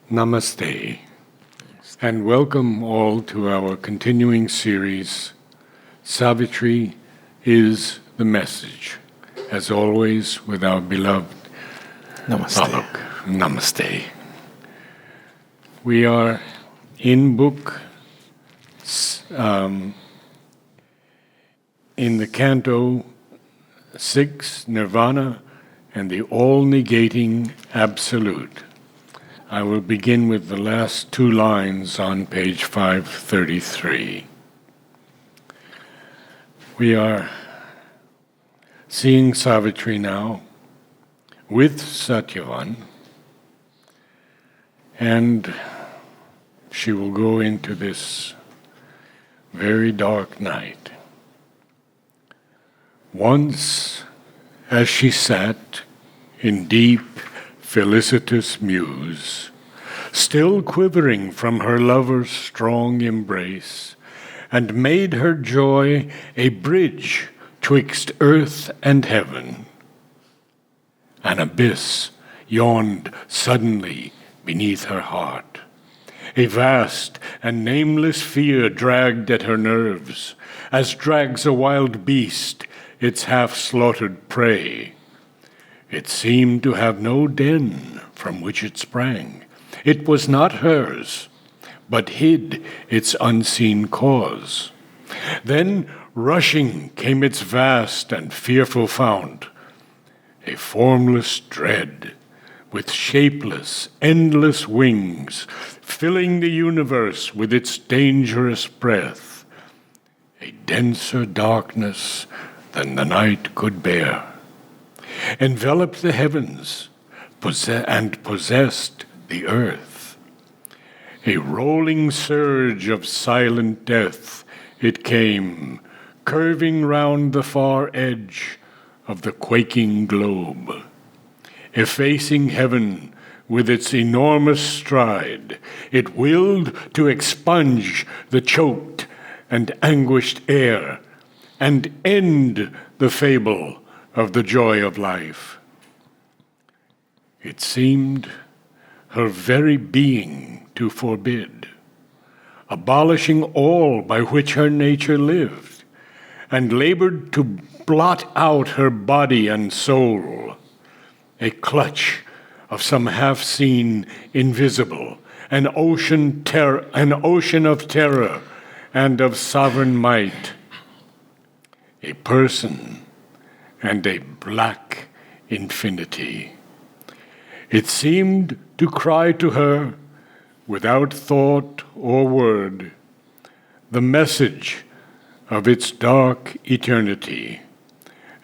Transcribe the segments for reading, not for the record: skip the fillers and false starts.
Namaste, and welcome all to our continuing series, Savitri is the Message, as always with our beloved Alok. Namaste. We are in book, in the Kanto 6, Nirvana, and the all-negating Absolute. I will begin with the last two lines on page 533. We are seeing Savitri now with Satyavan, and she will go into this very dark night. Once, as she sat in deep, felicitous muse, still quivering from her lover's strong embrace, and made her joy a bridge twixt earth and heaven. An abyss yawned suddenly beneath her heart. A vast and nameless fear dragged at her nerves, as drags a wild beast its half-slaughtered prey. It seemed to have no den from which it sprang. It was not hers, but hid its unseen cause. Then, rushing, came its vast and fearful fount, a formless dread, with shapeless, endless wings, filling the universe with its dangerous breath, a denser darkness than the night could bear, enveloped the heavens and possessed the earth. A rolling surge of silent death it came, curving round the far edge of the quaking globe. Effacing heaven with its enormous stride, it willed to expunge the choked and anguished air and end the fable of the joy of life. It seemed her very being to forbid, abolishing all by which her nature lived, and labored to blot out her body and soul, a clutch of some half-seen invisible, an ocean of terror and of sovereign might, a person and a black infinity. It seemed to cry to her, without thought or word, the message of its dark eternity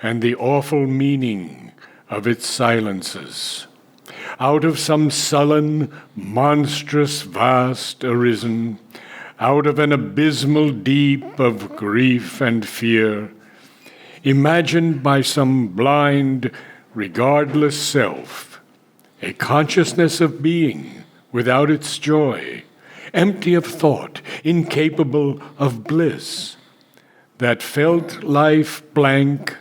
and the awful meaning of its silences. Out of some sullen, monstrous vast arisen, out of an abysmal deep of grief and fear, imagined by some blind, regardless self, a consciousness of being without its joy, empty of thought, incapable of bliss, that felt life blank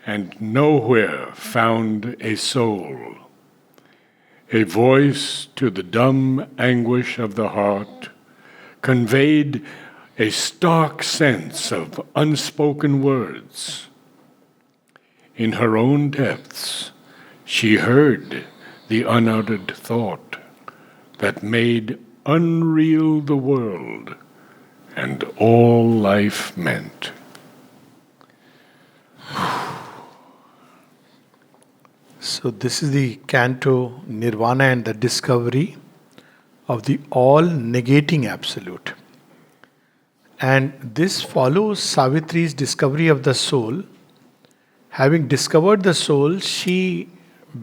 and nowhere found a soul, a voice to the dumb anguish of the heart, conveyed a stark sense of unspoken words. In her own depths, she heard the unuttered thought that made unreal the world and all life meant. So this is the Kanto Nirvana and the discovery of the all-negating Absolute. And this follows Savitri's discovery of the soul. Having discovered the soul, she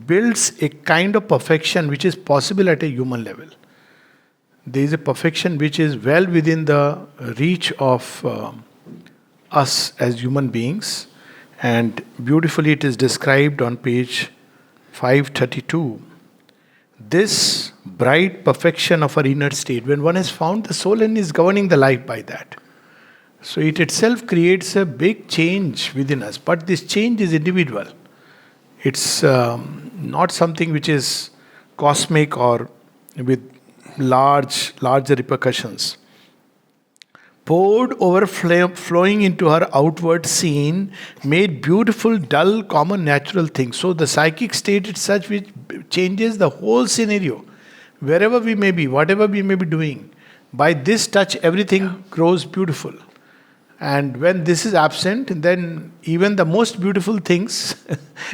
builds a kind of perfection which is possible at a human level. There is a perfection which is well within the reach of us as human beings, and beautifully it is described on page 532. This bright perfection of our inner state, when one has found the soul and is governing the life by that. So it itself creates a big change within us, but this change is individual. It's not something which is cosmic or with larger repercussions. Poured overflowing into her outward scene, made beautiful, dull, common, natural things. So the psychic state is such which changes the whole scenario. Wherever we may be, whatever we may be doing, by this touch, everything grows beautiful. And when this is absent, then even the most beautiful things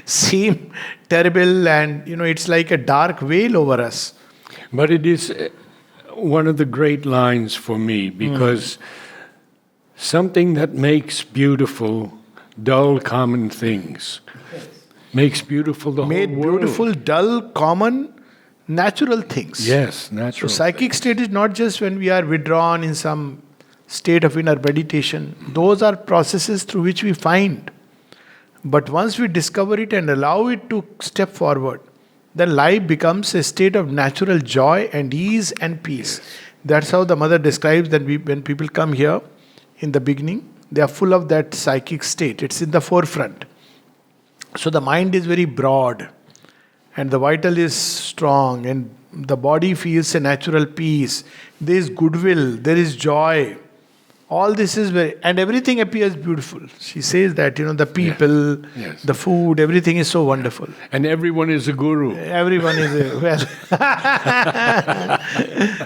seem terrible, and it's like a dark veil over us. But it is one of the great lines for me, because something that makes beautiful dull common things makes beautiful the Made whole world. beautiful, dull, common, natural things. Yes, So natural. psychic state is not just when we are withdrawn in some state of inner meditation. Those are processes through which we find. But once we discover it and allow it to step forward, then life becomes a state of natural joy and ease and peace. That's how the mother describes that when people come here in the beginning, they are full of that psychic state. It's in the forefront. So the mind is very broad, and the vital is strong, and the body feels a natural peace. There is goodwill, there is joy. All this is and everything appears beautiful. She says that, the people, Yes. the food, everything is so wonderful. And everyone is a guru. Everyone is,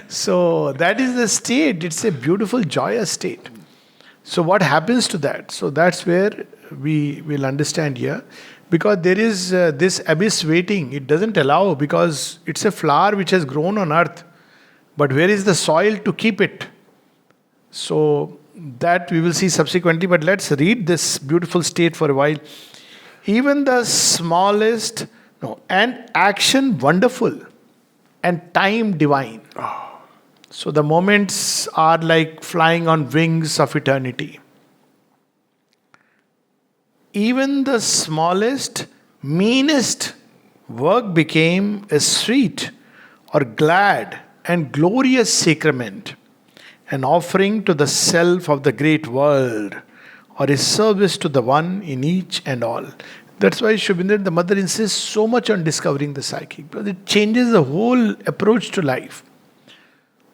so that is the state. It's a beautiful, joyous state. So what happens to that? So that's where we will understand here. Because there is this abyss waiting. It doesn't allow, because it's a flower which has grown on earth. But where is the soil to keep it? So that we will see subsequently. But let's read this beautiful state for a while. Even the smallest, and action wonderful, and time divine. So the moments are like flying on wings of eternity. Even the smallest, meanest work became a sweet or glad and glorious sacrament, an offering to the self of the great world, or a service to the one in each and all. That's why Shubhinder, the mother, insists so much on discovering the psychic, because it changes the whole approach to life.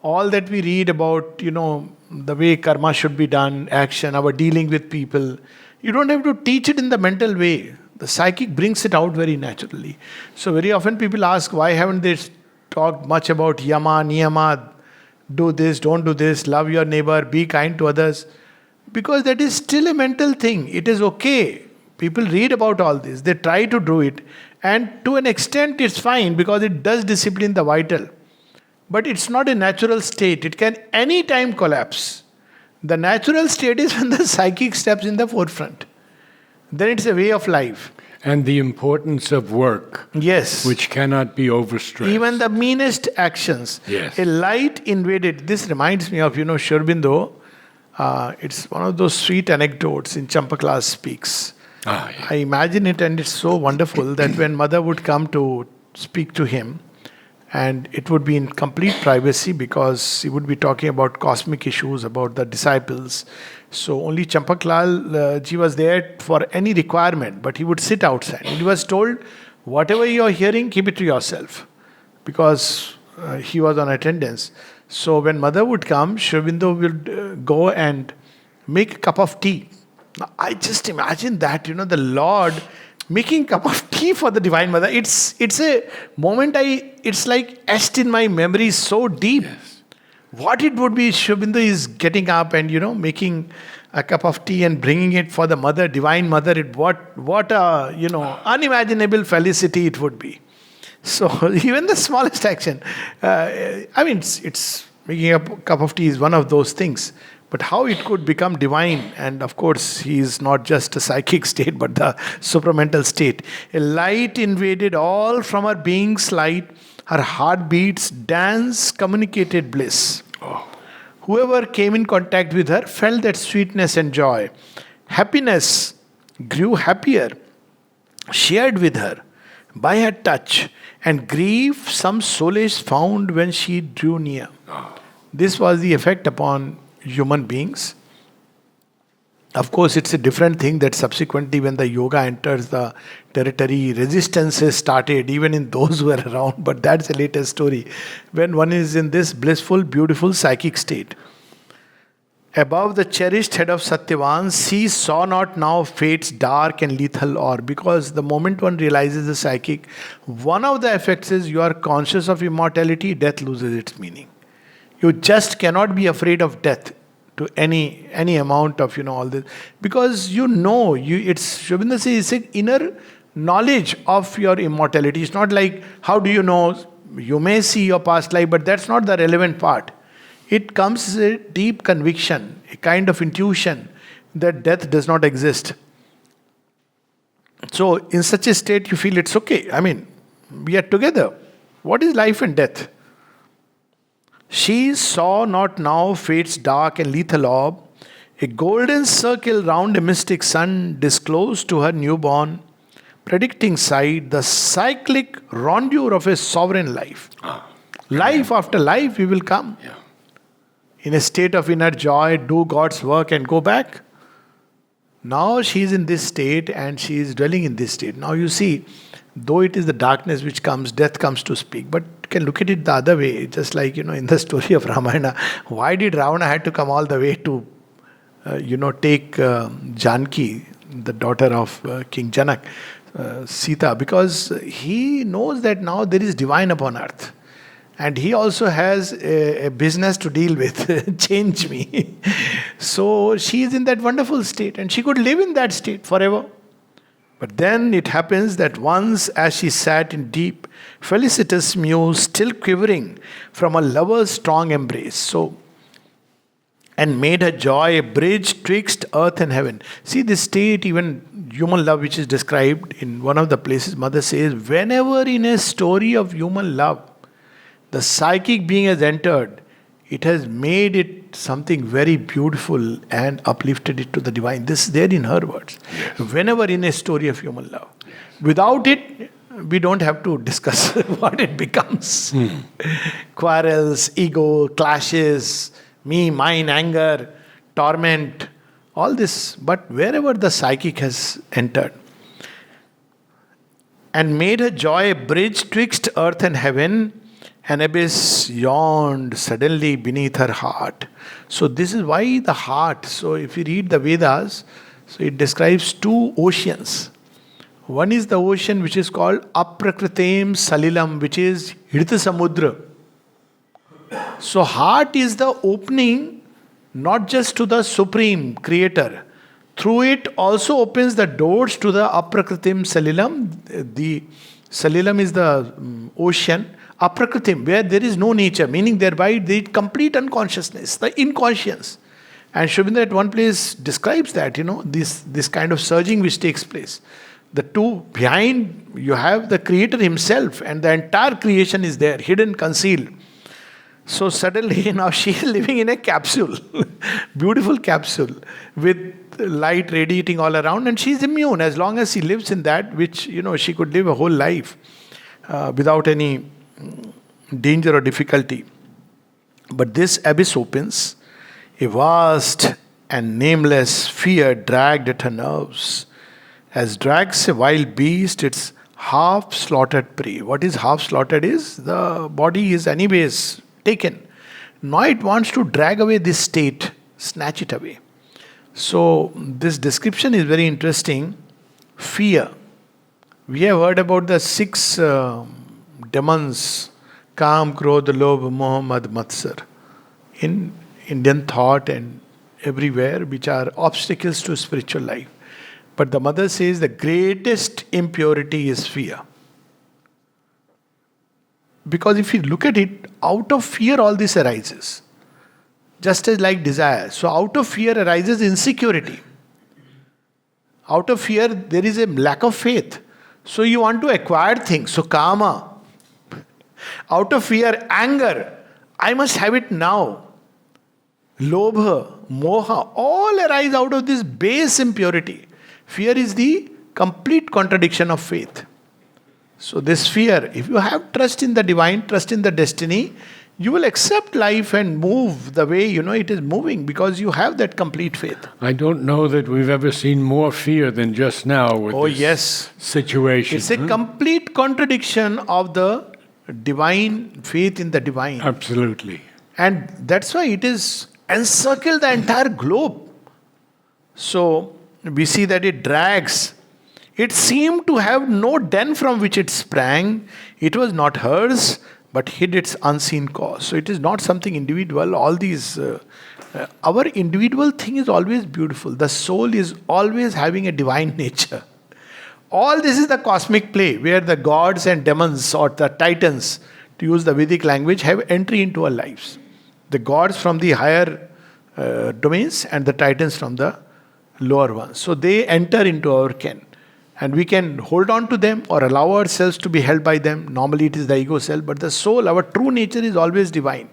All that we read about, the way karma should be done, action, our dealing with people, you don't have to teach it in the mental way. The psychic brings it out very naturally. So very often people ask, why haven't they talked much about yama, niyama, do this, don't do this, love your neighbor, be kind to others? Because that is still a mental thing. It is okay. People read about all this. They try to do it. And to an extent it's fine, because it does discipline the vital. But it's not a natural state. It can any time collapse. The natural state is when the psychic steps in the forefront. Then it's a way of life. And the importance of work, Yes. which cannot be overstressed. Even the meanest actions. Yes. A light invaded. This reminds me of, Sri Aurobindo. It's one of those sweet anecdotes in Champaklas Speaks. Ah, yeah. I imagine it, and it's so wonderful that when mother would come to speak to him, and it would be in complete privacy, because he would be talking about cosmic issues, about the disciples. So only Champaklal ji was there for any requirement, but he would sit outside. He was told, whatever you are hearing, keep it to yourself, because he was on attendance. So when mother would come, Sri Aurobindo would go and make a cup of tea. Now, I just imagine that, the Lord making cup of tea for the Divine Mother. It's a moment it's like etched in my memory so deep. Yes. What it would be, Sri Aurobindo is getting up and, making a cup of tea and bringing it for the Mother, Divine Mother. What a, unimaginable felicity it would be. So even the smallest action, it's making a cup of tea is one of those things. But how it could become divine, and of course, he is not just a psychic state, but the supramental state. A light invaded all from her being's light, her heartbeats dance communicated bliss. Whoever came in contact with her felt that sweetness and joy. Happiness grew happier, shared with her by her touch, and grief some solace found when she drew near. This was the effect upon human beings. Of course, it's a different thing that subsequently, when the yoga enters the territory, resistances started, even in those who were around. But that's a later story. When one is in this blissful, beautiful psychic state. Above the cherished head of Satyavan, she saw not now fate's dark and lethal or. Because the moment one realizes the psychic, one of the effects is you are conscious of immortality, death loses its meaning. You just cannot be afraid of death to any amount of all this, because it's Shobinda says, it's an inner knowledge of your immortality. It's not like how do you know. You may see your past life, but that's not the relevant part. It comes as a deep conviction, a kind of intuition that death does not exist. So in such a state you feel it's okay. I mean, we are together. What is life and death? She saw not now fate's dark and lethal orb, a golden circle round a mystic sun disclosed to her newborn, predicting sight, the cyclic rondure of a sovereign life. Life after life we will come. Yeah. In a state of inner joy, do God's work and go back. Now she is in this state and she is dwelling in this state. Now you see, though it is the darkness which comes, death comes to speak. But you can look at it the other way. Just like, in the story of Ramayana, why did Ravana had to come all the way to, take Janki, the daughter of King Janak, Sita? Because he knows that now there is divine upon earth. And he also has a business to deal with. Change me. So she is in that wonderful state. And she could live in that state forever. But then it happens that once as she sat in deep, felicitous muse, still quivering from a lover's strong embrace, and made her joy a bridge twixt earth and heaven. See this state, even human love, which is described in one of the places, Mother says, whenever in a story of human love, the psychic being has entered, it has made it something very beautiful and uplifted it to the divine. This is there in her words. Yes. Whenever in a story of human love. Without it, we don't have to discuss what it becomes. Quarrels, ego, clashes, me, mine, anger, torment, all this. But wherever the psychic has entered and made her joy a bridge twixt earth and heaven, an abyss yawned suddenly beneath her heart. So this is why the heart. So if you read the Vedas, so it describes two oceans. One is the ocean which is called Aprakritem Salilam, which is Hrita Samudra. So heart is the opening not just to the Supreme Creator. Through it also opens the doors to the Aprakritim Salilam. The Salilam is the ocean. Aprakritim, where there is no nature, meaning thereby the complete unconsciousness, the inconscience. And Shobinda at one place describes that, this kind of surging which takes place. The two behind, you have the Creator Himself, and the entire creation is there, hidden, concealed. So suddenly now she is living in a capsule, beautiful capsule, with light radiating all around, and she is immune as long as she lives in that, which, she could live a whole life without any danger or difficulty. But this abyss opens, a vast and nameless fear dragged at her nerves, as drags a wild beast its half-slaughtered prey. What is half-slaughtered is, the body is anyways taken. Now it wants to drag away this state, snatch it away. So this description is very interesting. Fear. We have heard about the six demons, Kam, Krodh, Lobh, Moh, Mad, Matsar, in Indian thought and everywhere, which are obstacles to spiritual life. But the Mother says the greatest impurity is fear. Because if you look at it, out of fear all this arises. Just as like desire. So out of fear arises insecurity. Out of fear there is a lack of faith. So you want to acquire things. So kama. Out of fear, anger. I must have it now. Lobha, moha, all arise out of this base impurity. Fear is the complete contradiction of faith. So this fear, if you have trust in the divine, trust in the destiny, you will accept life and move the way it is moving because you have that complete faith. I don't know that we've ever seen more fear than just now with this Yes. situation. It's a complete contradiction of the divine faith in the divine. Absolutely. And that's why it is encircled the entire globe. So we see that it drags. It seemed to have no den from which it sprang. It was not hers, but hid its unseen cause. So it is not something individual. All these, our individual thing is always beautiful. The soul is always having a divine nature. All this is the cosmic play where the gods and demons or the titans, to use the Vedic language, have entry into our lives. The gods from the higher domains and the titans from the lower ones. So they enter into our ken. And we can hold on to them or allow ourselves to be held by them. Normally it is the ego self, but the soul, our true nature is always divine.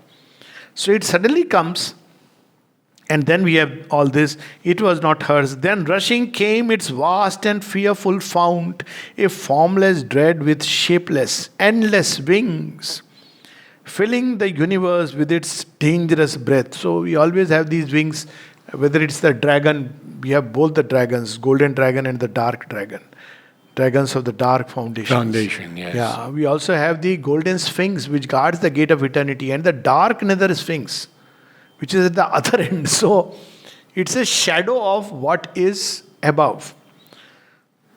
So it suddenly comes, and then we have all this. It was not hers. Then rushing came its vast and fearful fount, a formless dread with shapeless, endless wings, filling the universe with its dangerous breath. So we always have these wings, whether it's the dragon, we have both the dragons, golden dragon and the dark dragon. Dragons of the dark foundation. Yes. Yeah, we also have the golden sphinx which guards the gate of eternity, and the dark nether sphinx which is at the other end. So it's a shadow of what is above.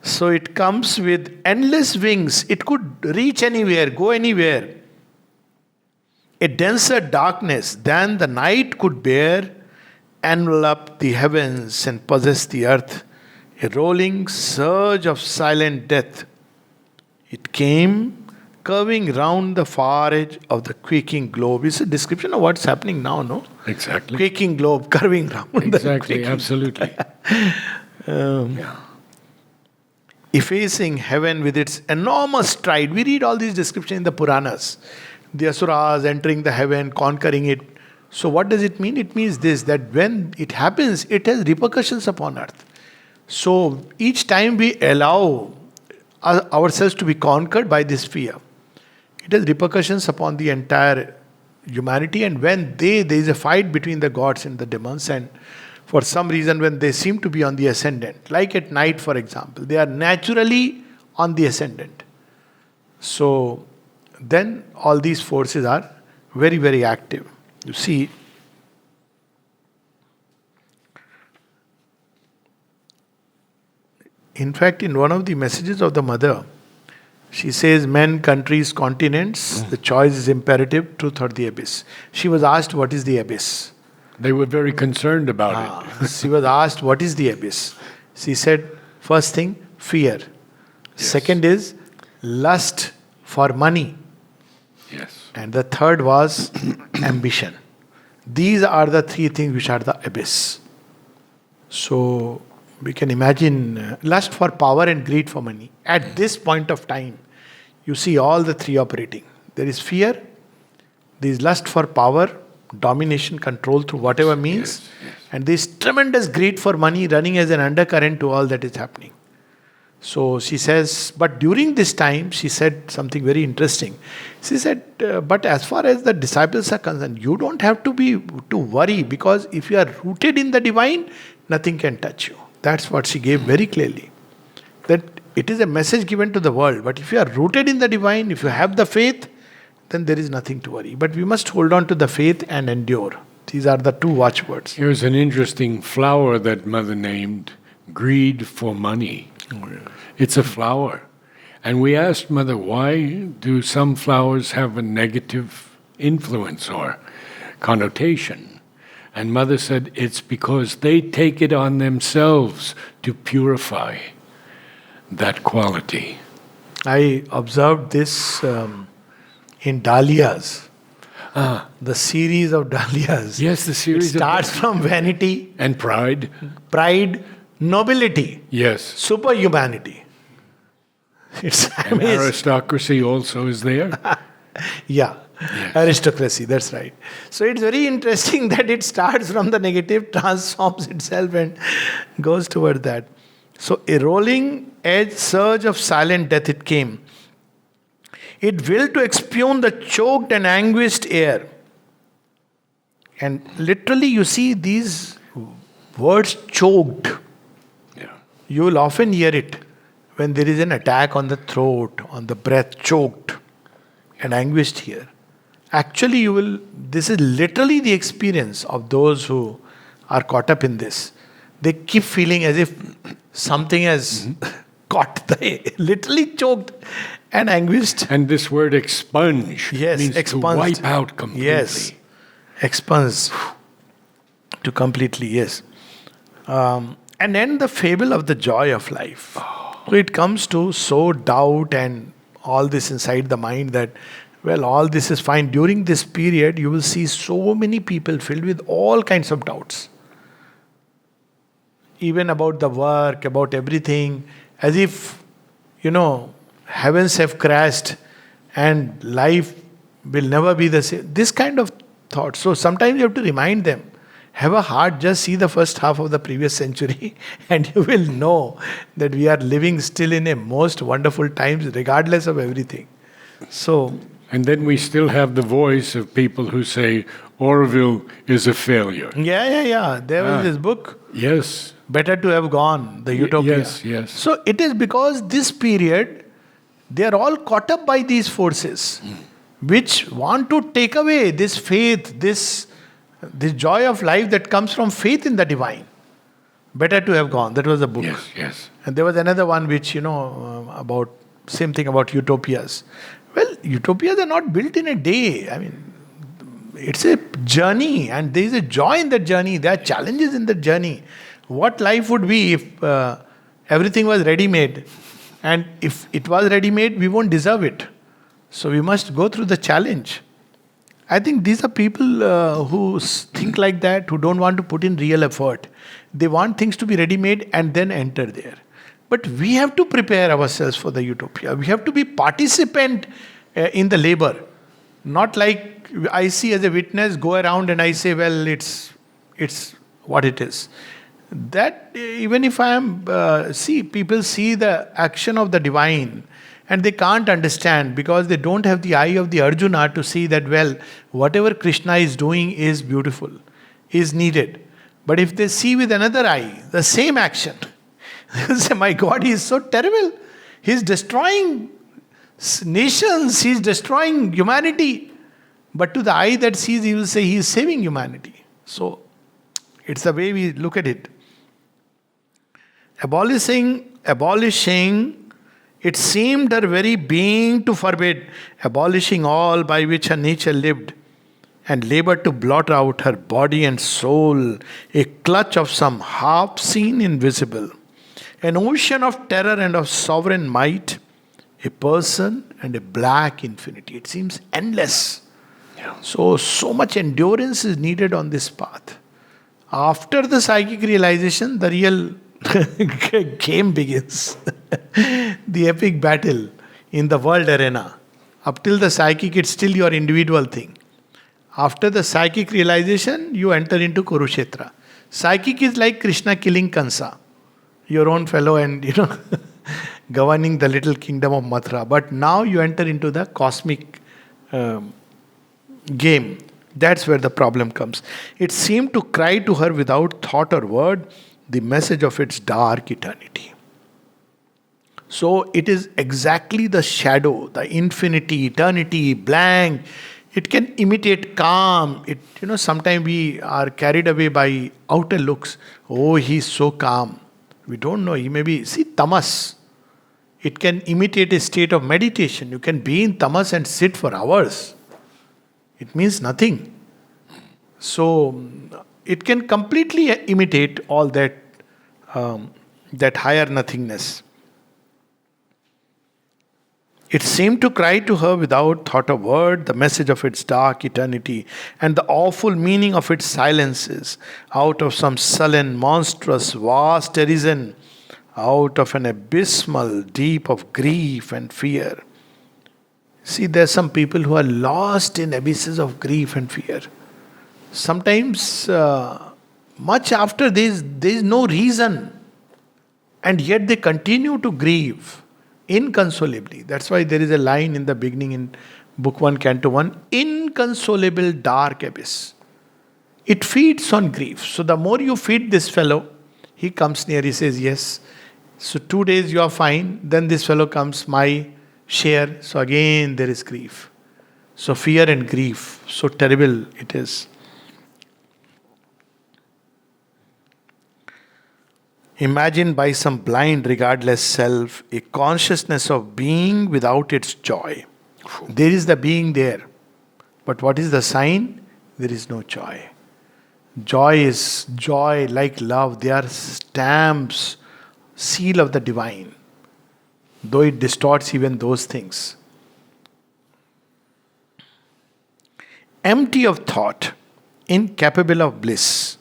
So it comes with endless wings. It could reach anywhere, go anywhere. A denser darkness than the night could bear enveloped the heavens and possessed the earth. A rolling surge of silent death. It came curving round the far edge of the quaking globe. It's a description of what's happening now, no? Exactly. Quaking globe, curving round. Exactly, absolutely. Effacing heaven with its enormous stride. We read all these descriptions in the Puranas. The Asuras entering the heaven, conquering it. So what does it mean? It means this, that when it happens, it has repercussions upon earth. So each time we allow ourselves to be conquered by this fear, it has repercussions upon the entire humanity. And when there is a fight between the gods and the demons, and for some reason when they seem to be on the ascendant, like at night for example, they are naturally on the ascendant. So then all these forces are very, very active. You see, in fact, in one of the messages of the mother, she says, men, countries, continents, the choice is imperative, truth or the abyss. She was asked, what is the abyss? They were very concerned about it. She was asked, what is the abyss? She said, first thing, fear. Yes. Second is lust for money. Yes. And the third was ambition. These are the three things which are the abyss. So we can imagine lust for power and greed for money. At this point of time, you see all the three operating. There is fear, there is lust for power, domination, control through whatever means, and there is tremendous greed for money running as an undercurrent to all that is happening. So she says, but during this time, she said something very interesting. She said, but as far as the disciples are concerned, you don't have to worry, because if you are rooted in the divine, nothing can touch you. That's what she gave very clearly. That it is a message given to the world, but if you are rooted in the divine, if you have the faith, then there is nothing to worry. But we must hold on to the faith and endure. These are the two watchwords. Here's an interesting flower that Mother named, greed for money. Oh, yeah. It's a flower. And we asked Mother, why do some flowers have a negative influence or connotation? And Mother said, it's because they take it on themselves to purify that quality. I observed this in dahlias. The series of dahlias. Yes, the series. It starts from vanity. And pride. Pride, nobility. Yes. Superhumanity. It's and aristocracy also is there. Yeah. Yes. Aristocracy, that's right. So it's very interesting that it starts from the negative, transforms itself and goes toward that. So a rolling edge surge of silent death it came. It willed to expune the choked and anguished air. And literally, you see these words choked. Yeah. You will often hear it when there is an attack on the throat, on the breath, choked and anguished here. Actually, this is literally the experience of those who are caught up in this. They keep feeling as if something has caught literally choked and anguished. And this word expunge Yes, means expunged. to wipe out completely. Yes, expunge to completely, yes. And then the fable of the joy of life. So it comes to sow doubt and all this inside the mind that, well, all this is fine. During this period, you will see so many people filled with all kinds of doubts. Even about the work, about everything, as if, heavens have crashed and life will never be the same. This kind of thought. So sometimes you have to remind them, have a heart, just see the first half of the previous century and you will know that we are living still in a most wonderful times regardless of everything. So, and then we still have the voice of people who say Orville is a failure. yeah. There was this book. Yes. Better to have gone, the utopia. Yes. So it is because this period, they are all caught up by these forces, which want to take away this faith, this joy of life that comes from faith in the divine. Better to have gone. That was the book. Yes. And there was another one which, about same thing about utopias. Well, utopias are not built in a day. I mean, it's a journey and there is a joy in that journey. There are challenges in that journey. What life would be if everything was ready-made? And if it was ready-made, we won't deserve it. So we must go through the challenge. I think these are people who think like that, who don't want to put in real effort. They want things to be ready-made and then enter there. But we have to prepare ourselves for the utopia. We have to be participant in the labor. Not like I see as a witness, go around and I say, well, it's what it is. That even if I am, people see the action of the divine and they can't understand because they don't have the eye of the Arjuna to see that, well, whatever Krishna is doing is beautiful, is needed. But if they see with another eye, the same action, they say, my God, he is so terrible. He is destroying nations, he is destroying humanity. But to the eye that sees, he will say he is saving humanity. So, it's the way we look at it. Abolishing, it seemed her very being to forbid, abolishing all by which her nature lived, and labored to blot out her body and soul, a clutch of some half-seen invisible, an ocean of terror and of sovereign might, a person and a black infinity. It seems endless. Yeah. So much endurance is needed on this path. After the psychic realization, the real game begins. The epic battle in the world arena. Up till the psychic, it's still your individual thing. After the psychic realization, you enter into Kurukshetra. Psychic is like Krishna killing Kansa, your own fellow, and governing the little kingdom of Mathura. But now you enter into the cosmic game. That's where the problem comes. It seemed to cry to her without thought or word the message of its dark eternity. So it is exactly the shadow, the infinity, eternity, blank. It can imitate calm. Sometimes we are carried away by outer looks. Oh, he's so calm. We don't know. He may be, tamas. It can imitate a state of meditation. You can be in tamas and sit for hours. It means nothing. So it can completely imitate all that higher nothingness. It seemed to cry to her without thought or word the message of its dark eternity and the awful meaning of its silences out of some sullen, monstrous, vast derision, out of an abysmal deep of grief and fear. See, there's some people who are lost in abysses of grief and fear. Sometimes, much after this, there is no reason, and yet they continue to grieve inconsolably. That's why there is a line in the beginning in Book 1, Canto 1, inconsolable dark abyss. It feeds on grief. So the more you feed this fellow, he comes near, he says, yes. So 2 days you are fine, then this fellow comes, my share. So again there is grief. So fear and grief, so terrible it is. Imagine by some blind, regardless self, a consciousness of being without its joy. There is the being there. But what is the sign? There is no joy. Joy is joy like love. They are stamps, seal of the divine. Though it distorts even those things. Empty of thought, incapable of bliss.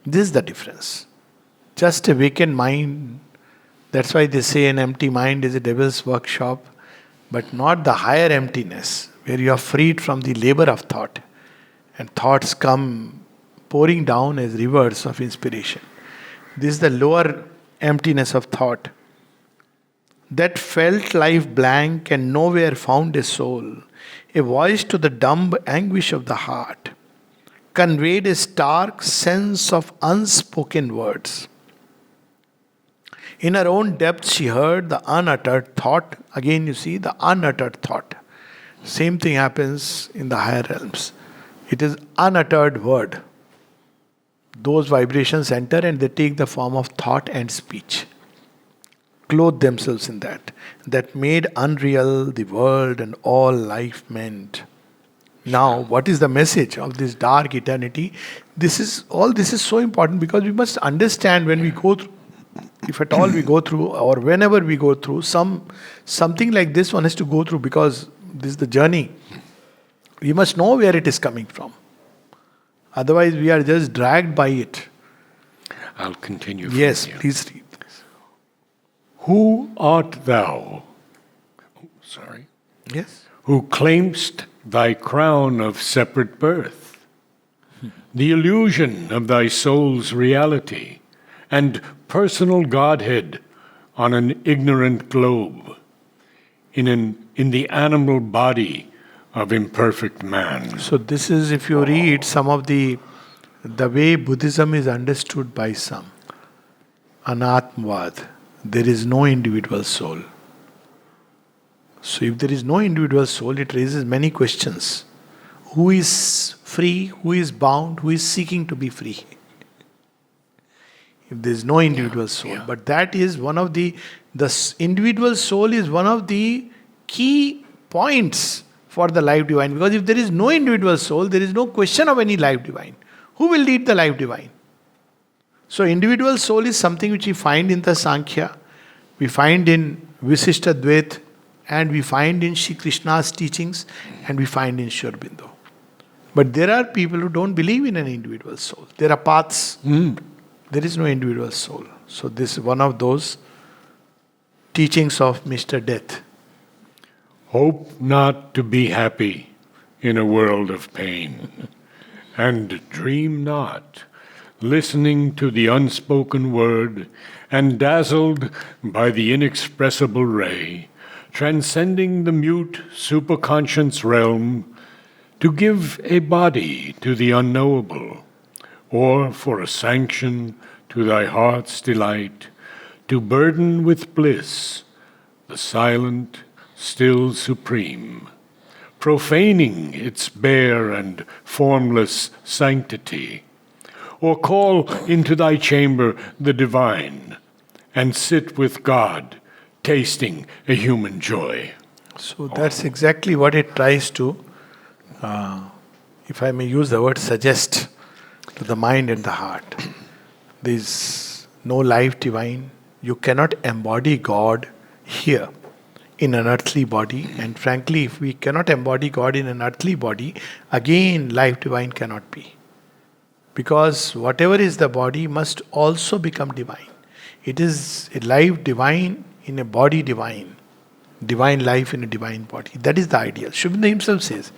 This is the difference. Just a vacant mind. That's why they say an empty mind is a devil's workshop, but not the higher emptiness, where you are freed from the labor of thought, and thoughts come pouring down as rivers of inspiration. This is the lower emptiness of thought. That felt life blank and nowhere found a soul, a voice to the dumb anguish of the heart, conveyed a stark sense of unspoken words. In her own depths, she heard the unuttered thought. Again, you see the unuttered thought. Same thing happens in the higher realms. It is unuttered word. Those vibrations enter and they take the form of thought and speech. Clothe themselves in that. That made unreal the world and all life meant. Now, what is the message of this dark eternity? This is so important because we must understand when we go through. If at all we go through, or whenever we go through, something like this one has to go through because this is the journey. We must know where it is coming from. Otherwise, we are just dragged by it. I'll continue. Yes, please read this. Who art thou? Yes. Who claimst thy crown of separate birth, the illusion of thy soul's reality, and personal Godhead on an ignorant globe, in the animal body of imperfect man. So this is, if you read some of the way Buddhism is understood by some, Anatmavad, there is no individual soul. So if there is no individual soul, it raises many questions. Who is free? Who is bound? Who is seeking to be free? If there is no individual soul. But that is one of the individual soul is one of the key points for the life divine. Because if there is no individual soul, there is no question of any life divine. Who will lead the life divine? So individual soul is something which we find in the Sankhya, we find in Visishta Dvait, and we find in Shri Krishna's teachings, and we find in Sri Aurobindo. But there are people who don't believe in an individual soul. There are paths. There is no individual soul. So this is one of those teachings of Mr. Death. Hope not to be happy in a world of pain, and dream not, listening to the unspoken word, and dazzled by the inexpressible ray, transcending the mute superconscious realm, to give a body to the unknowable, or for a sanction to thy heart's delight, to burden with bliss the silent, still supreme, profaning its bare and formless sanctity, or call into thy chamber the divine, and sit with God, tasting a human joy. So that's exactly what it tries to, if I may use the word, suggest to the mind and the heart. There is no life divine. You cannot embody God here in an earthly body. And frankly, if we cannot embody God in an earthly body, again life divine cannot be. Because whatever is the body must also become divine. It is a life divine in a body divine. Divine life in a divine body. That is the ideal. Sri Aurobindo himself says.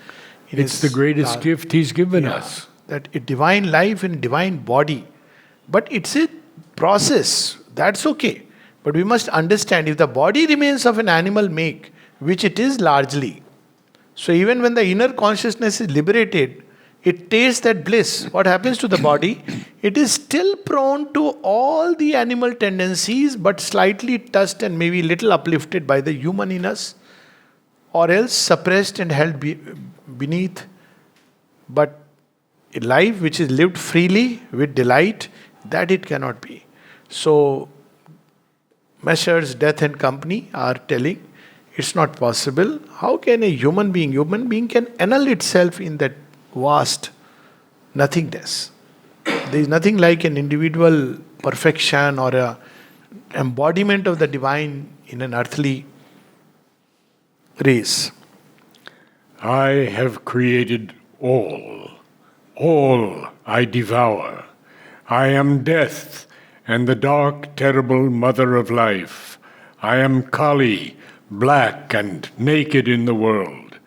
It's the greatest gift he's given us. That a divine life in a divine body. But it's a process. That's okay. But we must understand, if the body remains of an animal make, which it is largely, so even when the inner consciousness is liberated, It tastes that bliss. What happens to the body? It is still prone to all the animal tendencies, but slightly touched and maybe little uplifted by the human in us, or else suppressed and held beneath. But a life which is lived freely with delight, that it cannot be. So, Messrs. Death and Company are telling it's not possible. How can a human being can annul itself in that vast nothingness? There is nothing like an individual perfection or a embodiment of the divine in an earthly race. I have created all. All I devour. I am death and the dark, terrible mother of life. I am Kali, black and naked in the world.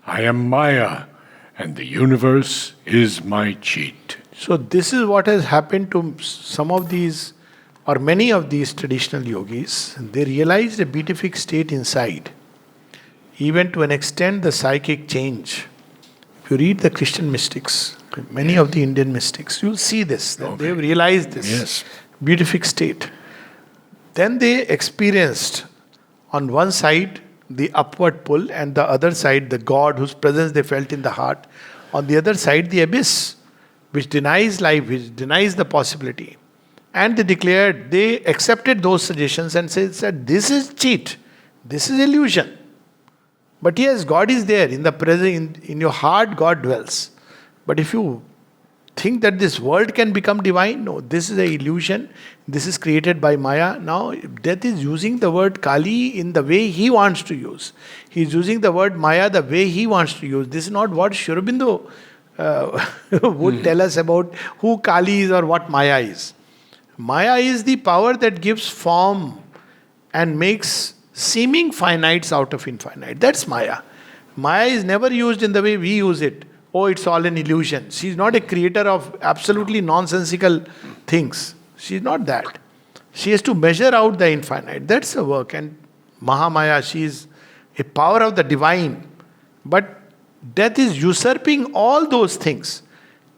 I am Maya, and the universe is my cheat. So this is what has happened to some of these, or many of these traditional yogis. They realized a beatific state inside. Even to an extent, the psychic change. If you read the Christian mystics, many of the Indian mystics, you'll see this. That they've realized this. Yes. Beatific state. Then they experienced on one side the upward pull, and the other side the God whose presence they felt in the heart. On the other side the abyss, which denies life, which denies the possibility. And they declared, they accepted those suggestions and said this is cheat, this is illusion. But yes, God is there in the present, in your heart God dwells. But if you think that this world can become divine, no, this is an illusion, this is created by Maya. Now, Death is using the word Kali in the way he wants to use. He is using the word Maya the way he wants to use. This is not what Sri Aurobindo would tell us about who Kali is or what Maya is. Maya is the power that gives form and makes seeming finites out of infinite. That's Maya. Maya is never used in the way we use it. Oh, it's all an illusion. She's not a creator of absolutely nonsensical things. She's not that. She has to measure out the infinite. That's her work. And Mahamaya, she is a power of the divine. But Death is usurping all those things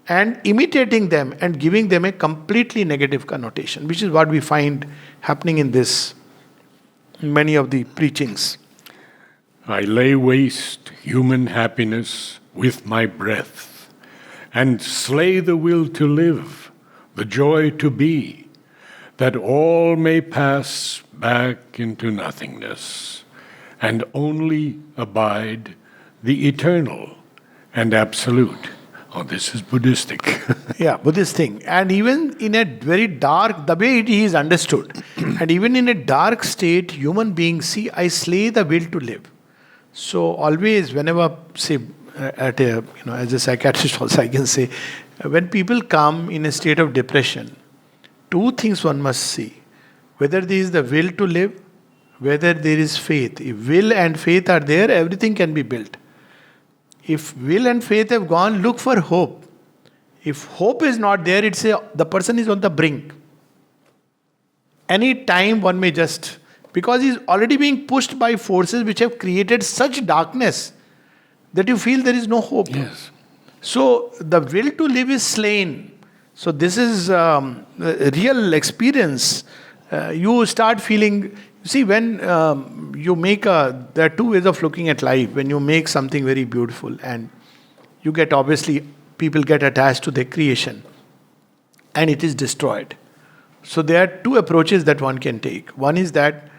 and imitating them and giving them a completely negative connotation, which is what we find happening in many of the preachings. I lay waste human happiness with my breath, and slay the will to live, the joy to be, that all may pass back into nothingness, and only abide the eternal and absolute. Oh, this is Buddhistic. Yeah, Buddhist thing. And even in a very dark, the way it is understood, and even in a dark state, human beings see, I slay the will to live. So always, whenever, say, as a psychiatrist also I can say, when people come in a state of depression, two things one must see. Whether there is the will to live, whether there is faith. If will and faith are there, everything can be built. If will and faith have gone, look for hope. If hope is not there, the person is on the brink. Any time one may just, because he is already being pushed by forces which have created such darkness that you feel there is no hope. Yes. So the will to live is slain. So this is a real experience. You start feeling, you see, when you make there are two ways of looking at life. When you make something very beautiful and you get, obviously, people get attached to their creation and it is destroyed. So there are two approaches that one can take. One is that,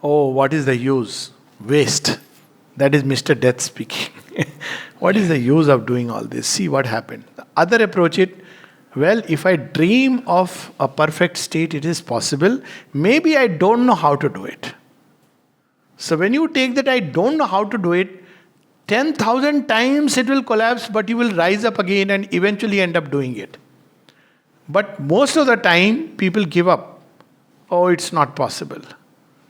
oh, what is the use? Waste. That is Mr. Death speaking. What is the use of doing all this? See what happened. The other approach it, well, if I dream of a perfect state, it is possible. Maybe I don't know how to do it. So when you take that I don't know how to do it, 10,000 times it will collapse, but you will rise up again and eventually end up doing it. But most of the time, people give up. Oh, it's not possible.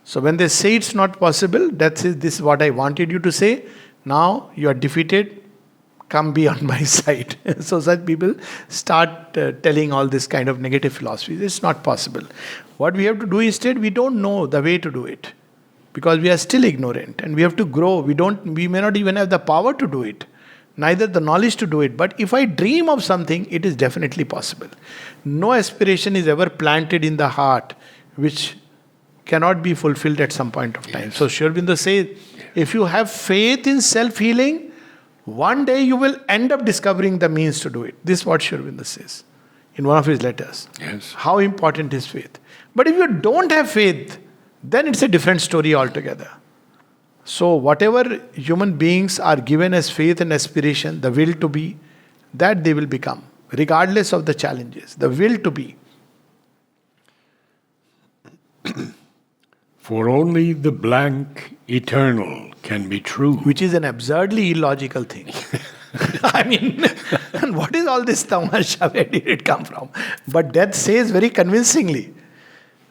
So when they say it's not possible, this is what I wanted you to say. Now you are defeated. Come be on my side. So such people start telling all this kind of negative philosophies. It's not possible. What we have to do instead, we don't know the way to do it. Because we are still ignorant and we have to grow. We may not even have the power to do it. neither the knowledge to do it. But if I dream of something, it is definitely possible. No aspiration is ever planted in the heart which cannot be fulfilled at some point of time. So Sri Aurobindo says, if you have faith in self-healing, one day you will end up discovering the means to do it. This is what Sri Aurobindo says in one of his letters. Yes. How important is faith? But if you don't have faith, then it's a different story altogether. So whatever human beings are given as faith and aspiration, the will to be, that they will become, regardless of the challenges. The will to be. For only the blank eternal can be true. Which is an absurdly illogical thing. I mean, and what is all this tamasha? Where did it come from? But death says very convincingly.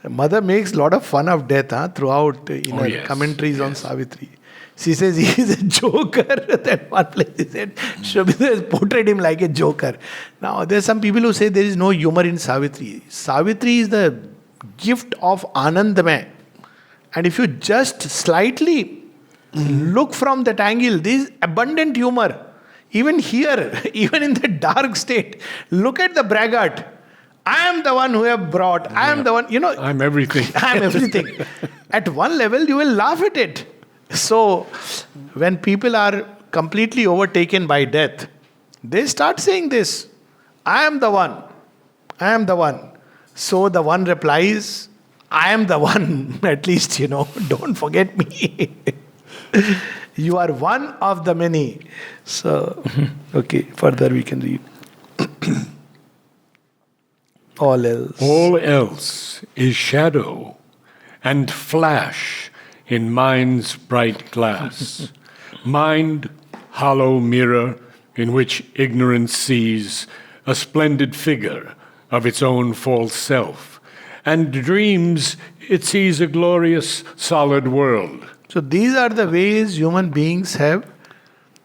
Mother makes a lot of fun of death throughout in her commentaries on Savitri. She says he is a joker. That one place he said, Sri Aurobindo has portrayed him like a joker. Now, there are some people who say there is no humor in Savitri. Savitri is the gift of Anandamay. And if you just slightly look from that angle, there is abundant humor. Even here, even in the dark state, look at the braggart. I am the one who have brought, I am the one, I'm everything. I am everything. At one level, you will laugh at it. So, when people are completely overtaken by death, they start saying this, I am the one. I am the one. So the one replies, I am the one, at least, don't forget me. You are one of the many. So, okay, further we can read. All else is shadow and flash in mind's bright glass. Mind, hollow mirror in which ignorance sees a splendid figure of its own false self, and dreams it sees a glorious, solid world. So these are the ways human beings have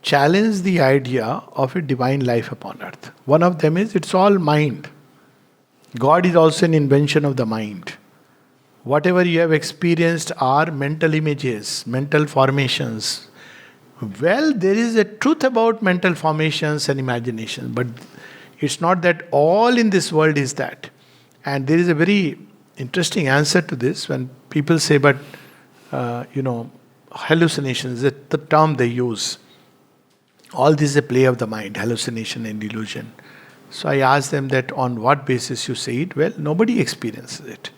challenged the idea of a divine life upon earth. One of them is it's all mind. God is also an invention of the mind. Whatever you have experienced are mental images, mental formations. Well, there is a truth about mental formations and imagination, but it's not that all in this world is that. And there is a very interesting answer to this when people say, but, hallucinations, the term they use. All this is a play of the mind, hallucination and illusion. So I ask them that on what basis you say it? Well, nobody experiences it.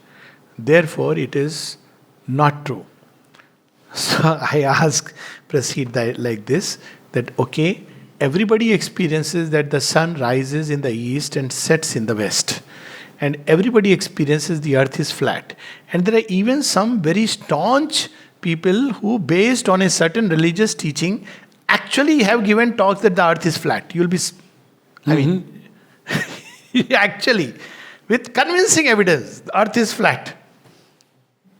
Therefore, it is not true. So I proceed like this, that okay, everybody experiences that the sun rises in the east and sets in the west. And everybody experiences the earth is flat. And there are even some very staunch people who, based on a certain religious teaching, actually have given talks that the earth is flat. You'll be, actually, with convincing evidence, the earth is flat.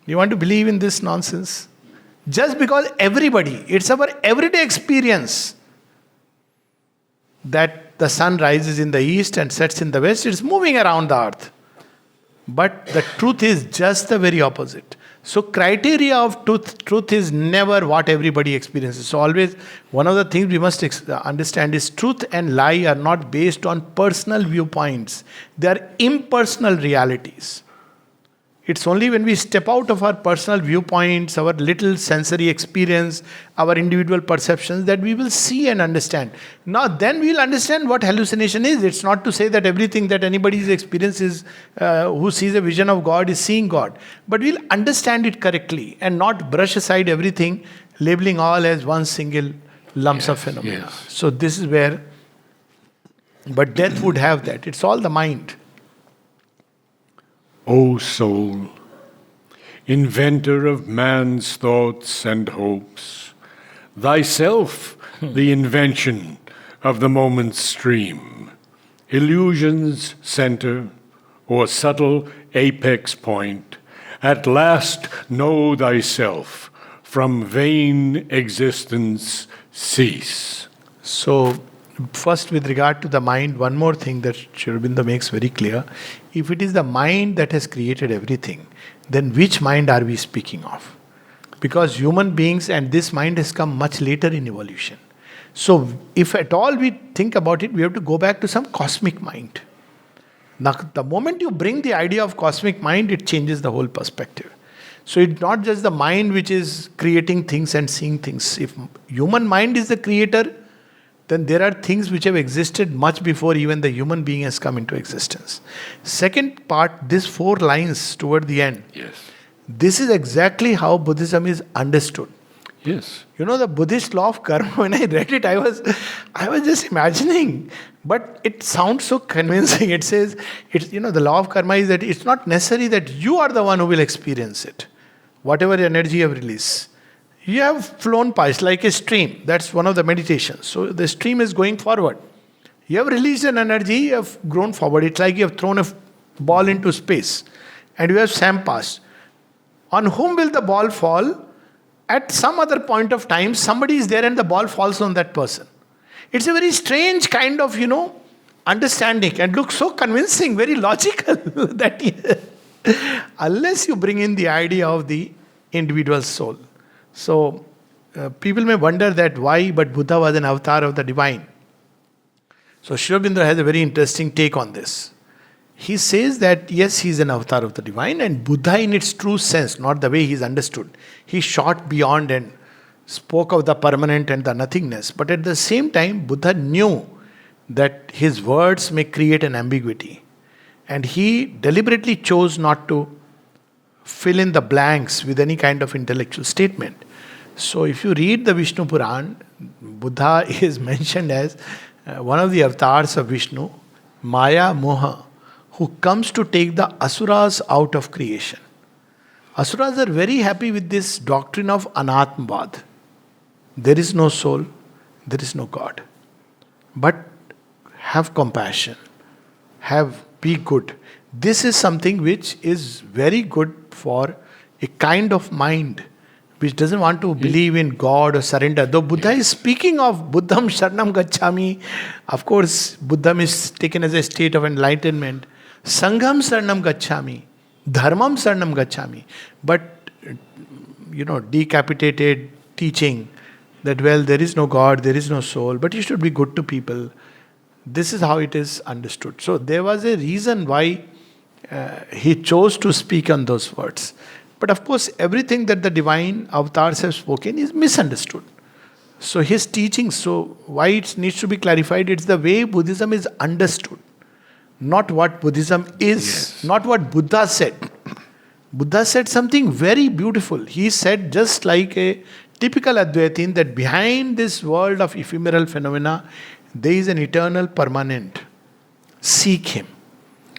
You want to believe in this nonsense? Just because everybody, it's our everyday experience that the sun rises in the east and sets in the west, it's moving around the earth. But the truth is just the very opposite. So criteria of truth is never what everybody experiences. So always, one of the things we must understand is truth and lie are not based on personal viewpoints. They are impersonal realities. It's only when we step out of our personal viewpoints, our little sensory experience, our individual perceptions, that we will see and understand. Now, then we'll understand what hallucination is. It's not to say that everything that anybody's experience is, who sees a vision of God is seeing God. But we'll understand it correctly and not brush aside everything, labeling all as one single lumps of phenomena. Yes. So this is where, but death would have that. It's all the mind. O soul, inventor of man's thoughts and hopes, thyself the invention of the moment's stream, illusion's center or subtle apex point, at last know thyself, from vain existence cease. So, first, with regard to the mind, one more thing that Sri Aurobindo makes very clear. If it is the mind that has created everything, then which mind are we speaking of? Because human beings and this mind has come much later in evolution. So, if at all we think about it, we have to go back to some cosmic mind. Now, the moment you bring the idea of cosmic mind, it changes the whole perspective. So, it's not just the mind which is creating things and seeing things. If human mind is the creator, then there are things which have existed much before even the human being has come into existence. Second part, these 4 lines toward the end. Yes. This is exactly how Buddhism is understood. Yes. You know, the Buddhist law of karma, when I read it, I was just imagining, but it sounds so convincing. It says, the law of karma is that it's not necessary that you are the one who will experience it. Whatever energy you have released. You have flown past like a stream. That's one of the meditations. So the stream is going forward. You have released an energy, you have grown forward. It's like you have thrown a ball into space and you have swam past. On whom will the ball fall? At some other point of time, somebody is there and the ball falls on that person. It's a very strange kind of, understanding and looks so convincing, very logical that unless you bring in the idea of the individual soul. So, people may wonder that why, but Buddha was an avatar of the divine. So, Sri Aurobindo has a very interesting take on this. He says that yes, he is an avatar of the divine, and Buddha in its true sense, not the way he is understood. He shot beyond and spoke of the permanent and the nothingness. But at the same time, Buddha knew that his words may create an ambiguity. And he deliberately chose not to fill in the blanks with any kind of intellectual statement. So if you read the Vishnu Puran, Buddha is mentioned as one of the avatars of Vishnu, Maya Moha, who comes to take the asuras out of creation. Asuras are very happy with this doctrine of anatmavad. There is no soul, there is no God. But have compassion, be good. This is something which is very good for a kind of mind which doesn't want to believe in God or surrender. Though Buddha is speaking of Buddham Sharanam Gacchami, of course, Buddham is taken as a state of enlightenment. Sangham Sharanam Gacchami, Dharmam Sharanam Gacchami. But, decapitated teaching that, well, there is no God, there is no soul, but you should be good to people. This is how it is understood. So there was a reason why he chose to speak on those words. But of course, everything that the divine avatars have spoken is misunderstood. So his teaching, so why it needs to be clarified, it's the way Buddhism is understood. Not what Buddhism is, yes. Not what Buddha said. Buddha said something very beautiful. He said, just like a typical Advaitin, that behind this world of ephemeral phenomena, there is an eternal permanent. Seek him.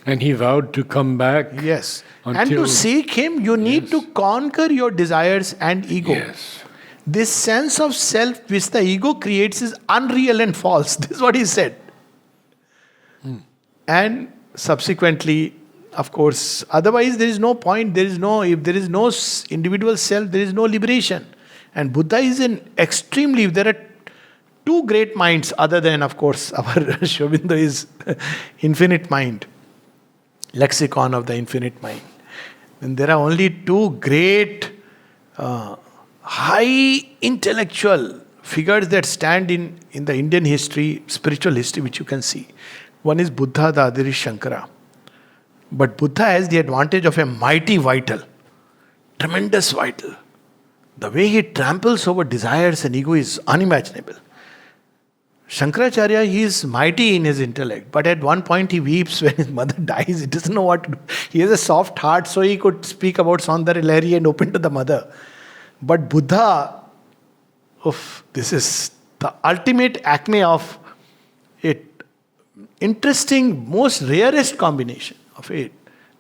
And he vowed to come back. Yes. And to seek him, you need to conquer your desires and ego. Yes. This sense of self which the ego creates is unreal and false. This is what he said. And subsequently, of course, otherwise there is no point. If there is no individual self, there is no liberation. And Buddha is extremely, there are 2 great minds other than, of course, our Sri Aurobindo is infinite mind. Lexicon of the infinite mind. And there are only 2 great high intellectual figures that stand in the Indian history, spiritual history, which you can see. One is Buddha, the other is Shankara. But Buddha has the advantage of a mighty vital, tremendous vital. The way he tramples over desires and ego is unimaginable. Shankaracharya, he is mighty in his intellect, but at one point he weeps when his mother dies. He doesn't know what to do. He has a soft heart, so he could speak about Saundarya Lahari and open to the mother. But Buddha, this is the ultimate acme of it. Interesting, most rarest combination of it.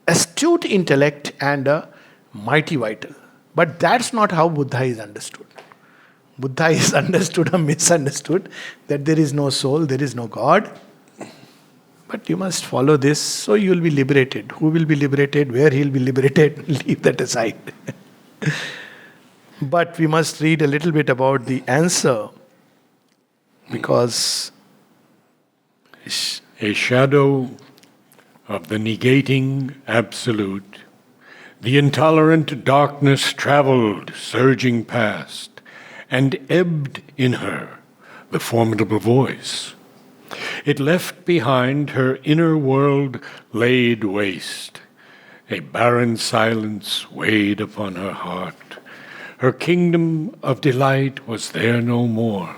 Astute intellect and a mighty vital. But that's not how Buddha is understood. Buddha is understood or misunderstood, that there is no soul, there is no God. But you must follow this, so you will be liberated. Who will be liberated, where he will be liberated, leave that aside. But we must read a little bit about the answer, because a shadow of the negating absolute, the intolerant darkness traveled, surging past, and ebbed in her, the formidable voice. It left behind her inner world laid waste. A barren silence weighed upon her heart. Her kingdom of delight was there no more.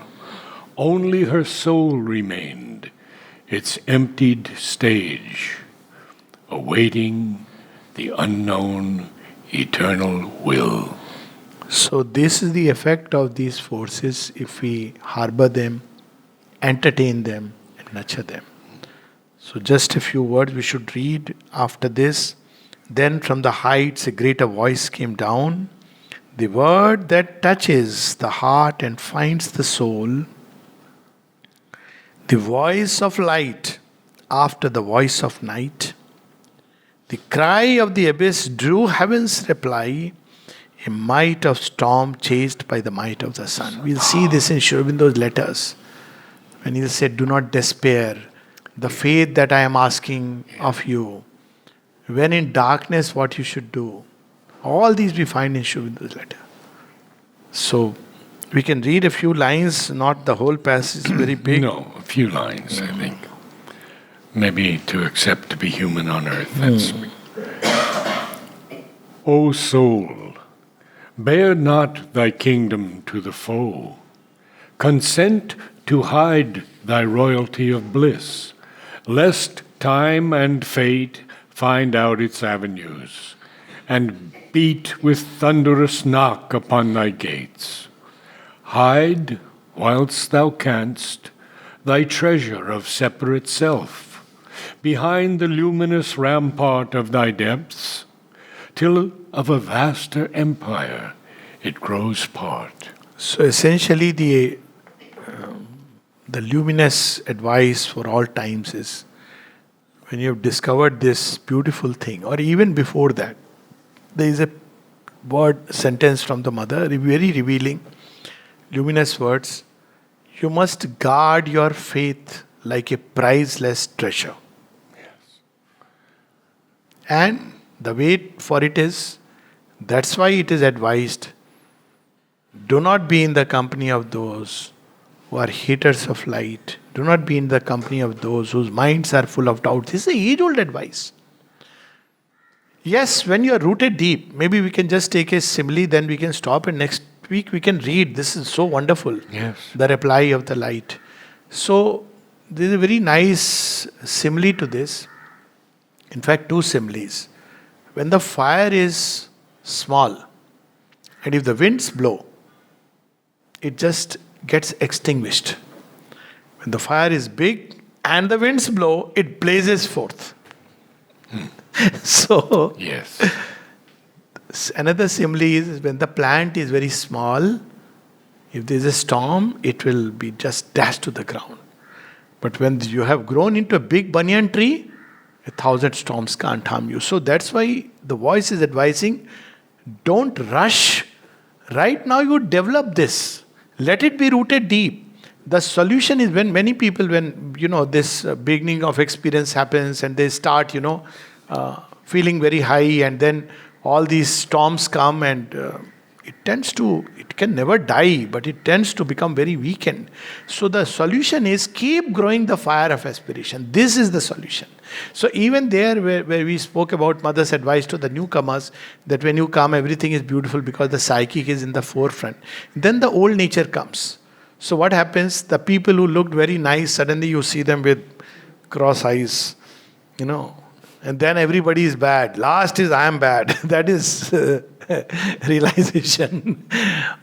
Only her soul remained, its emptied stage, awaiting the unknown eternal will. So, this is the effect of these forces if we harbor them, entertain them, and nurture them. So, just a few words we should read after this. Then from the heights a greater voice came down, the word that touches the heart and finds the soul, the voice of light after the voice of night. The cry of the abyss drew heaven's reply, a might of storm chased by the might of the sun. We'll see this in Sri Aurobindo's letters. When he said, do not despair, the faith that I am asking of you. When in darkness, what you should do. All these we find in Sri Aurobindo's letter. So, we can read a few lines, not the whole passage, very big. No, a few lines, I think. Maybe to accept to be human on earth. That's O soul, bear not thy kingdom to the foe. Consent to hide thy royalty of bliss, lest time and fate find out its avenues, and beat with thunderous knock upon thy gates. Hide, whilst thou canst, thy treasure of separate self, behind the luminous rampart of thy depths, till of a vaster empire it grows part. So essentially the luminous advice for all times is, when you have discovered this beautiful thing, or even before that, there is a word, sentence from the mother, very revealing, luminous words. You must guard your faith like a priceless treasure. And the way for it is, that's why it is advised, do not be in the company of those who are haters of light. Do not be in the company of those whose minds are full of doubt. This is age-old advice. Yes, when you are rooted deep, maybe we can just take a simile, then we can stop, and next week we can read. This is so wonderful. Yes. The reply of the light. So, there is a very nice simile to this. In fact, two similes. When the fire is small, and if the winds blow, it just gets extinguished. When the fire is big and the winds blow, it blazes forth. So, Yes. another simile is when the plant is very small, if there is a storm, it will be just dashed to the ground. But when you have grown into a big banyan tree, 1,000 storms can't harm you. So that's why the voice is advising, don't rush. Right now you develop this. Let it be rooted deep. The solution is when many people, when this beginning of experience happens and they start, feeling very high, and then all these storms come, and it can never die, but it tends to become very weakened. So the solution is keep growing the fire of aspiration. This is the solution. So even there where we spoke about mother's advice to the newcomers, that when you come everything is beautiful because the psychic is in the forefront. Then the old nature comes. So what happens? The people who looked very nice, suddenly you see them with cross eyes, and then everybody is bad. Last is I am bad. That is realization.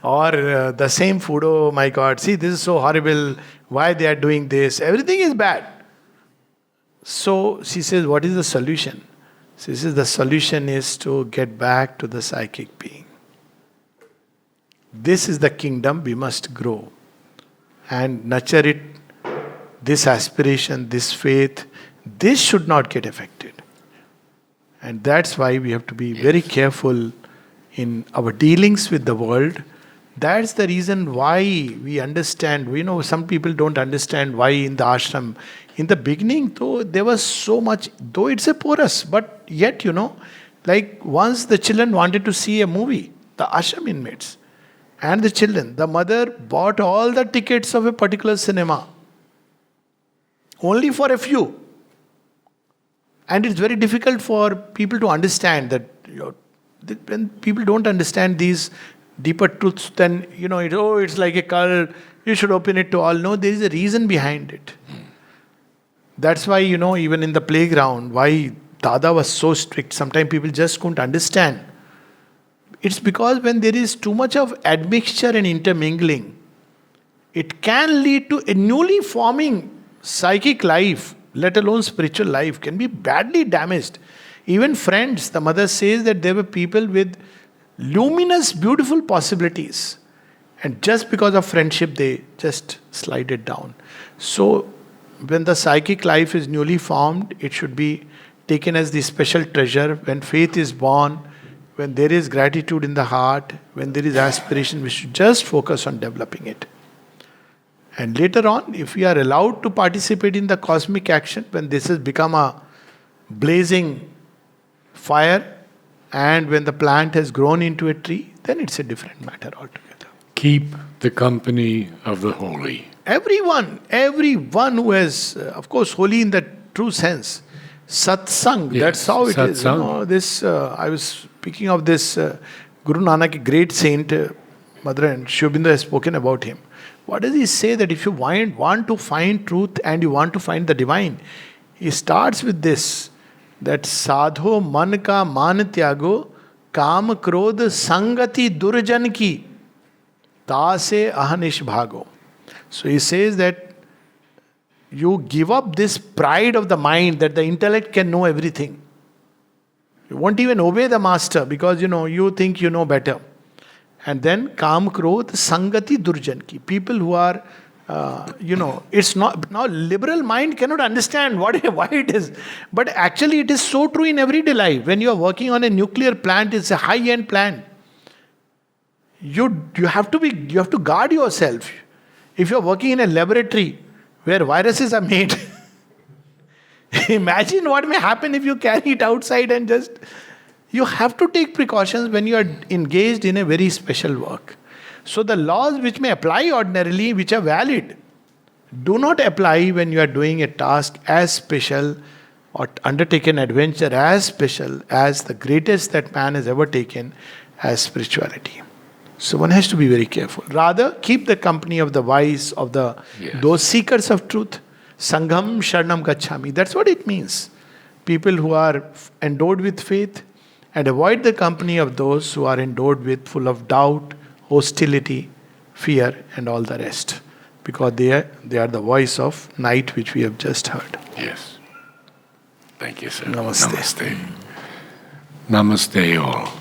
Or the same food, oh my God, see this is so horrible. Why they are doing this? Everything is bad. So she says, what is the solution? She says the solution is to get back to the psychic being. This is the kingdom we must grow and nurture it. This aspiration, this faith, this should not get affected. And that's why we have to be very careful in our dealings with the world. That's the reason why we understand. Some people don't understand why in the ashram. In the beginning, though, there was so much, though it's a porous, but yet, like once the children wanted to see a movie, the ashram inmates, and the children. The mother bought all the tickets of a particular cinema, only for a few. And it's very difficult for people to understand that, when people don't understand these deeper truths, then, it's like a cult, you should open it to all. No, there is a reason behind it. That's why, even in the playground, why Dada was so strict. Sometimes people just couldn't understand. It's because when there is too much of admixture and intermingling, it can lead to a newly forming psychic life, let alone spiritual life, can be badly damaged. Even friends, the mother says that there were people with luminous, beautiful possibilities. And just because of friendship, they just slide it down. So, when the psychic life is newly formed, it should be taken as the special treasure. When faith is born, when there is gratitude in the heart, when there is aspiration, we should just focus on developing it. And later on, if we are allowed to participate in the cosmic action, when this has become a blazing fire, and when the plant has grown into a tree, then it's a different matter altogether. Keep the company of the holy. Everyone who is, of course, holy in the true sense. Satsang, Yes, that's how it is. satsang. I was speaking of this Guru Nanak, a great saint, Mother and Shobinda has spoken about him. What does he say? That if you want to find truth and you want to find the divine, he starts with this, that sadho man ka maan tyago, काम क्रोध संगति दुर्जन की तासे ahanish bhago. So he says that you give up this pride of the mind that the intellect can know everything. You won't even obey the master because you think you know better. And then Kam Krodh Sangati Durjan ki. People who are, it's not, now liberal mind cannot understand why it is. But actually it is so true in everyday life. When you are working on a nuclear plant, it's a high-end plant. You have to guard yourself. If you are working in a laboratory where viruses are made, imagine what may happen if you carry it outside and just... You have to take precautions when you are engaged in a very special work. So the laws which may apply ordinarily, which are valid, do not apply when you are doing a task as special or undertaken adventure as special as the greatest that man has ever taken as spirituality. So one has to be very careful. Rather, keep the company of the wise, of those seekers of truth. Sangham Sharanam Gacchami. That's what it means. People who are endowed with faith, and avoid the company of those who are endowed with full of doubt, hostility, fear, and all the rest. Because they are the voice of night which we have just heard. Yes. Thank you, sir. Namaste. Namaste. Namaste all.